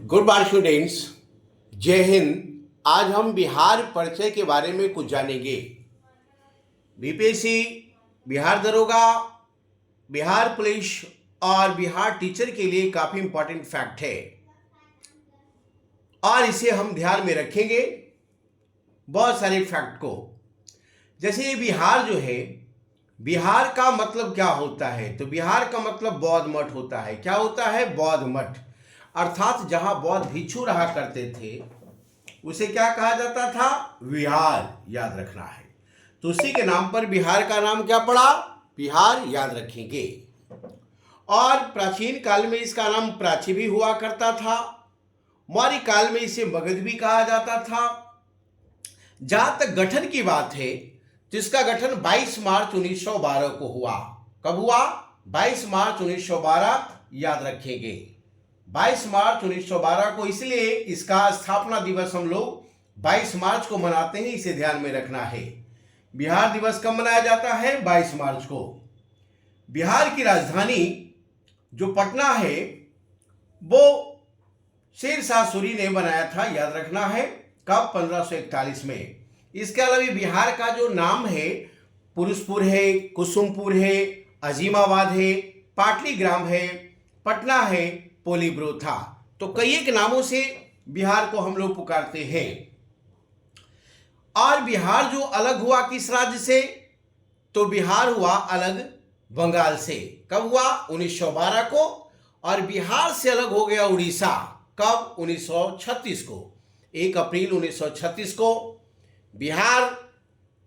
Good morning students, जय हिंद। आज हम बिहार परिचय के बारे में कुछ जानेंगे। बीपीएससी, बिहार दरोगा, बिहार पुलिस और बिहार टीचर के लिए काफ़ी इंपॉर्टेंट फैक्ट है और इसे हम ध्यान में रखेंगे बहुत सारे फैक्ट को। जैसे ये बिहार जो है, बिहार का मतलब क्या होता है? तो बिहार का मतलब बौद्ध मठ होता है। क्या होता है? बौद्ध मठ, अर्थात जहां बौद्ध भिक्षु रहा करते थे उसे क्या कहा जाता था? विहार। याद रखना है। तो उसी के नाम पर बिहार का नाम क्या पड़ा? बिहार। याद रखेंगे। और प्राचीन काल में इसका नाम प्राची भी हुआ करता था। मौर्य काल में इसे मगध भी कहा जाता था। जहां तक गठन की बात है तो इसका गठन 22 मार्च 1912 को हुआ। कब हुआ? 22 मार्च 1912। याद रखेंगे, 22 मार्च 1912 को। इसलिए इसका स्थापना दिवस हम लोग 22 मार्च को मनाते हैं, इसे ध्यान में रखना है। बिहार दिवस कब मनाया जाता है? 22 मार्च को। बिहार की राजधानी जो पटना है वो शेरशाह सूरी ने बनाया था। याद रखना है। कब? 1541 में। इसके अलावा बिहार का जो नाम है, पुरुषपुर है, कुसुमपुर है, अजीमाबाद है, पाटलीग्राम है, पटना है, पोलीब्रो था। तो कई एक नामों से बिहार को हम लोग पुकारते हैं। और बिहार जो अलग हुआ किस राज्य से? तो बिहार हुआ अलग बंगाल से। कब हुआ? 1912 को। और बिहार से अलग हो गया उड़ीसा। कब? 1936 को। 1 अप्रैल 1936 को बिहार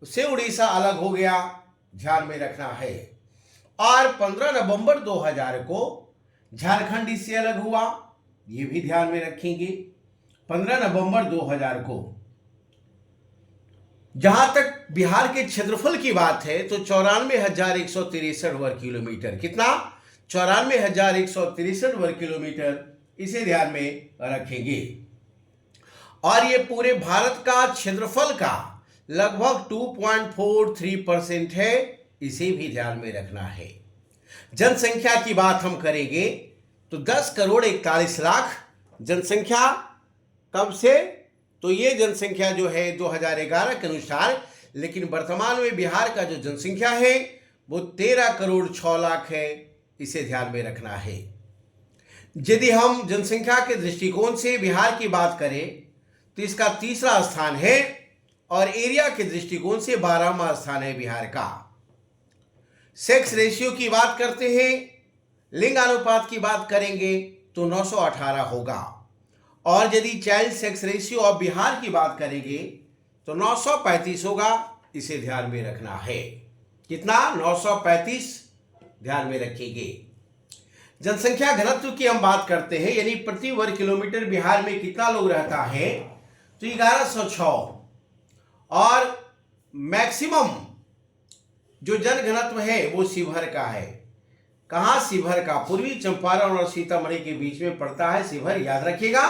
से उड़ीसा अलग हो गया। ध्यान में रखना है। और 15 नवंबर 2000 को झारखंड इससे अलग हुआ। ये भी ध्यान में रखेंगे। 15 नवंबर 2000 को। जहां तक बिहार के क्षेत्रफल की बात है तो 94,163 वर्ग किलोमीटर। कितना? 94,163 वर्ग किलोमीटर। इसे ध्यान में रखेंगे। और ये पूरे भारत का क्षेत्रफल का लगभग 2.43% है। इसे भी ध्यान में रखना है। जनसंख्या की बात हम करेंगे तो 10,41,00,000 जनसंख्या। कब से? तो ये जनसंख्या जो है 2011 के अनुसार, लेकिन वर्तमान में बिहार का जो जनसंख्या है वो 13,06,00,000 है। इसे ध्यान में रखना है। यदि हम जनसंख्या के दृष्टिकोण से बिहार की बात करें तो इसका तीसरा स्थान है और एरिया के दृष्टिकोण से 12वां स्थान है बिहार का। सेक्स रेशियो की बात करते हैं, लिंग अनुपात की बात करेंगे तो 918 होगा। और यदि child sex ratio of Bihar की बात करेंगे तो 935 होगा। इसे ध्यान में रखना है। कितना? 935 ध्यान में रखेंगे। जनसंख्या घनत्व की हम बात करते हैं, यानी प्रति वर्ग किलोमीटर बिहार में कितना लोग रहता है तो 1106। और मैक्सिमम जो जनघनत्व है वो शिवहर का है। कहां? शिवहर का। पूर्वी चंपारण और सीतामढ़ी के बीच में पड़ता है शिवहर। याद रखिएगा,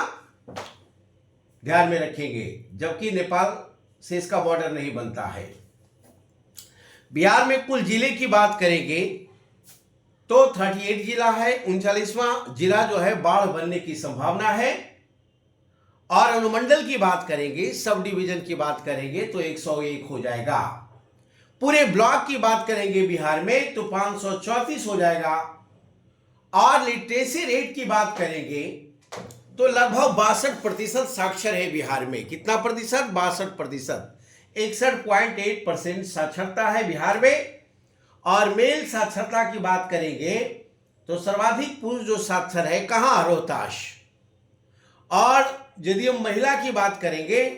ध्यान में रखेंगे। जबकि नेपाल से इसका बॉर्डर नहीं बनता है। बिहार में कुल जिले की बात करेंगे तो 38 जिला है। 39वां जिला जो है बाढ़ बनने की संभावना है। और अनुमंडल की बात करेंगे, सब डिवीजन की बात करेंगे तो 101 हो जाएगा। पूरे ब्लॉक की बात करेंगे बिहार में तो 534 हो जाएगा। और लिटरेसी रेट की बात करेंगे तो लगभग 62% साक्षर है बिहार में। कितना प्रतिशत? 62%। 61.8% साक्षरता है बिहार में। और मेल साक्षरता की बात करेंगे तो सर्वाधिक पुरुष जो साक्षर है कहां? रोहतास। और यदि हम महिला की बात करेंगे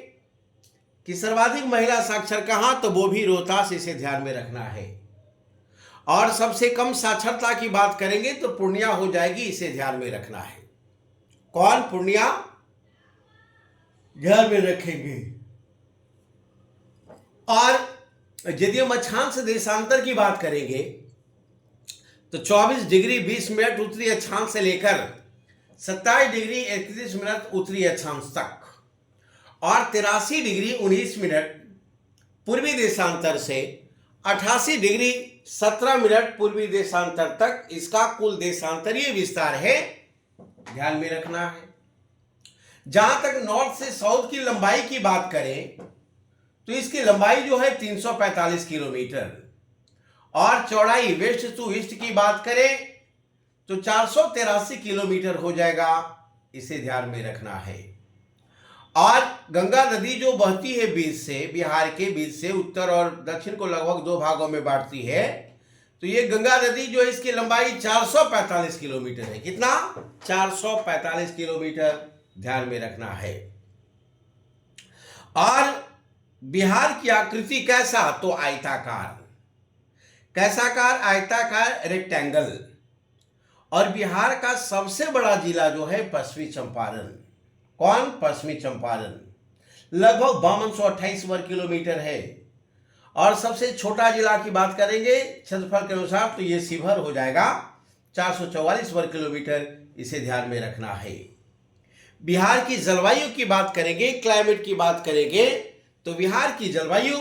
कि सर्वाधिक महिला साक्षर कहां, तो वो भी रोहतास। इसे ध्यान में रखना है। और सबसे कम साक्षरता की बात करेंगे तो पूर्णिया हो जाएगी। इसे ध्यान में रखना है। कौन? पूर्णिया। ध्यान में रखेंगे। और यदि हम अक्षांश देशांतर की बात करेंगे तो 24 डिग्री 20 मिनट उत्तरी अक्षांश से लेकर 27 डिग्री 31 मिनट उत्तरी अक्षांश तक और 83 डिग्री 19 मिनट पूर्वी देशांतर से 88 डिग्री 17 मिनट पूर्वी देशांतर तक इसका कुल देशांतरीय विस्तार है। ध्यान में रखना है। जहां तक नॉर्थ से साउथ की लंबाई की बात करें तो इसकी लंबाई जो है 345 किलोमीटर, और चौड़ाई वेस्ट टू ईस्ट की बात करें तो 483 किलोमीटर हो जाएगा। इसे ध्यान में रखना है। और गंगा नदी जो बहती है बीच से, बिहार के बीच से उत्तर और दक्षिण को लगभग दो भागों में बांटती है, तो ये गंगा नदी जो है इसकी लंबाई 445 किलोमीटर है। कितना? 445 किलोमीटर, ध्यान में रखना है। और बिहार की आकृति कैसा? तो आयताकार। कैसाकार? आयताकार, रेक्टेंगल। और बिहार का सबसे बड़ा जिला जो है पश्चिमी चंपारण। कौन? पश्चिमी चंपारण। लगभग 5228 वर्ग किलोमीटर है। और सबसे छोटा जिला की बात करेंगे क्षेत्रफल के अनुसार तो ये शिवहर हो जाएगा, 444 वर्ग किलोमीटर। इसे ध्यान में रखना है। बिहार की जलवायु की बात करेंगे, क्लाइमेट की बात करेंगे, तो बिहार की जलवायु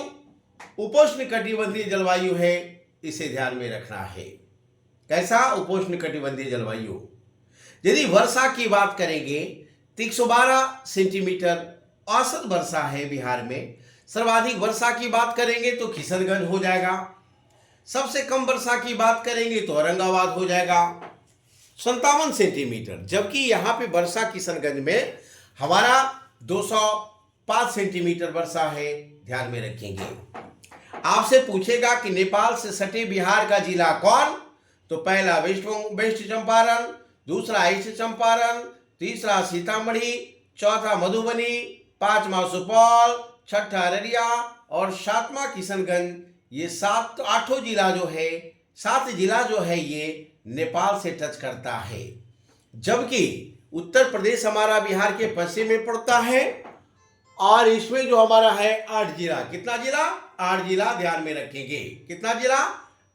उपोष्णकटिबंधीय जलवायु है। इसे ध्यान में रखना है। कैसा? उपोष्णकटिबंधीय जलवायु। यदि वर्षा की बात करेंगे तो 112 सेंटीमीटर औसत वर्षा है बिहार में। सर्वाधिक वर्षा की बात करेंगे तो किशनगंज हो जाएगा। सबसे कम वर्षा की बात करेंगे तो औरंगाबाद हो जाएगा, 57 सेंटीमीटर। जबकि यहाँ पे वर्षा किशनगंज में हमारा 205 सेंटीमीटर वर्षा है। ध्यान में रखेंगे। आपसे पूछेगा कि नेपाल से सटे बिहार का जिला कौन? तो पहला वेस्ट चंपारण, दूसरा ईस्ट चंपारण, तीसरा सीतामढ़ी, चौथा मधुबनी, पांचवा सुपौल, छठा अररिया और सातवां किशनगंज। ये आठों जिला जो है, 7 जिला जो है ये नेपाल से टच करता है। जबकि उत्तर प्रदेश हमारा बिहार के पश्चिम में पड़ता है और इसमें जो हमारा है 8 जिला। कितना जिला? 8 जिला, ध्यान में रखेंगे। कितना जिला?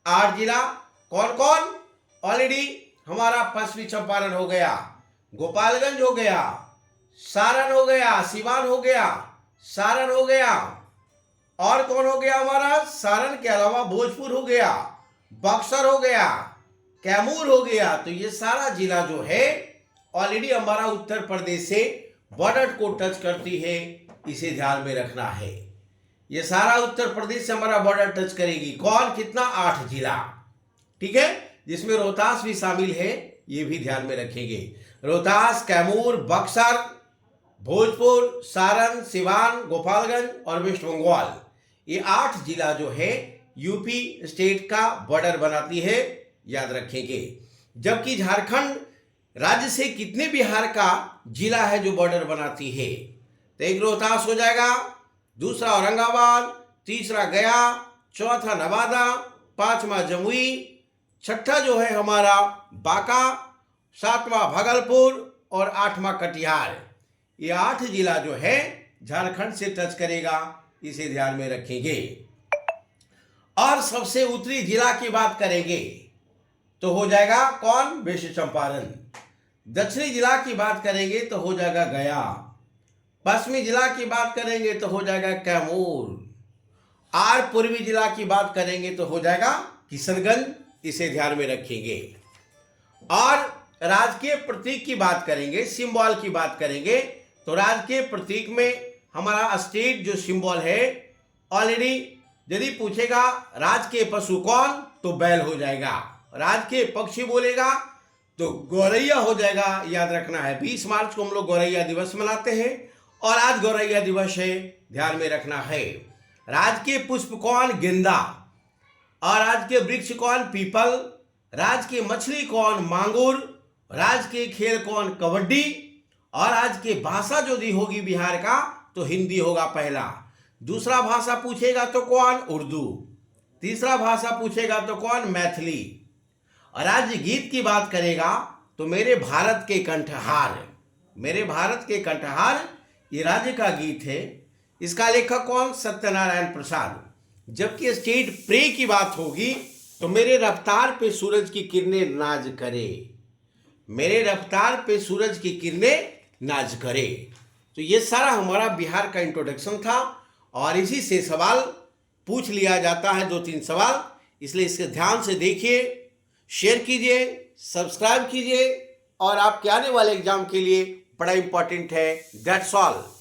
8 जिला। कौन कौन? ऑलरेडी हमारा पश्चिमी चंपारण हो गया, गोपालगंज हो गया, सारण हो गया, सिवान हो गया, सारण हो गया, और कौन हो गया हमारा? सारण के अलावा भोजपुर हो गया, बक्सर हो गया, कैमूर हो गया। तो ये सारा जिला जो है ऑलरेडी हमारा उत्तर प्रदेश से बॉर्डर को टच करती है। इसे ध्यान में रखना है। ये सारा उत्तर प्रदेश से हमारा बॉर्डर टच करेगी। कौन? कितना? 8 जिला। ठीक है, जिसमें रोहतास भी शामिल है, ये भी ध्यान में रखेंगे। रोहतास, कैमूर, बक्सर, भोजपुर, सारण, सिवान, गोपालगंज और वेस्ट बंगाल, ये 8 जिला जो है यूपी स्टेट का बॉर्डर बनाती है। याद रखेंगे। जबकि झारखंड राज्य से कितने बिहार का जिला है जो बॉर्डर बनाती है? तो एक रोहतास हो जाएगा, दूसरा औरंगाबाद, तीसरा गया, चौथा नवादा, पांचवा जमुई, छठा जो है हमारा बांका, सातवां भागलपुर और 8वां कटिहार। ये 8 जिला जो है झारखंड से टच करेगा। इसे ध्यान में रखेंगे। और सबसे उत्तरी जिला की बात करेंगे तो हो जाएगा कौन? वेस्ट चंपारण। दक्षिणी जिला की बात करेंगे तो हो जाएगा गया। पश्चिमी जिला की बात करेंगे तो हो जाएगा कैमूर। और पूर्वी जिला की बात करेंगे तो हो जाएगा किशनगंज। इसे ध्यान में रखेंगे। और राजकीय प्रतीक की बात करेंगे, सिंबल की बात करेंगे, तो राजकीय प्रतीक में हमारा स्टेट जो सिंबल है ऑलरेडी, यदि पूछेगा राजकीय पशु कौन, तो बैल हो जाएगा। राजकीय पक्षी बोलेगा तो गौरैया हो जाएगा। याद रखना है। 20 मार्च को हम लोग गौरैया दिवस मनाते हैं और आज गौरैया दिवस है। ध्यान में रखना है। राजकीय पुष्प कौन? गेंदा। और राजकीय वृक्ष कौन? पीपल। राजकीय मछली कौन? मांगुर। राजकीय खेल कौन? कबड्डी। और राजकीय भाषा जो दी होगी बिहार का तो हिंदी होगा पहला। दूसरा भाषा पूछेगा तो कौन? उर्दू। तीसरा भाषा पूछेगा तो कौन? मैथिली। और राज्य गीत की बात करेगा तो मेरे भारत के कंठहार। मेरे भारत के कंठहार ये राज्य का गीत है। इसका लेखक कौन? सत्यनारायण प्रसाद। जबकि स्टेट प्रे की बात होगी तो मेरे रफ्तार पे सूरज की किरणें नाज करे। मेरे रफ्तार पे सूरज की किरणें नाज करे। तो ये सारा हमारा बिहार का इंट्रोडक्शन था और इसी से सवाल पूछ लिया जाता है, 2-3 सवाल। इसलिए इसके ध्यान से देखिए, शेयर कीजिए, सब्सक्राइब कीजिए और आपके आने वाले एग्जाम के लिए बड़ा इंपॉर्टेंट है। That's all.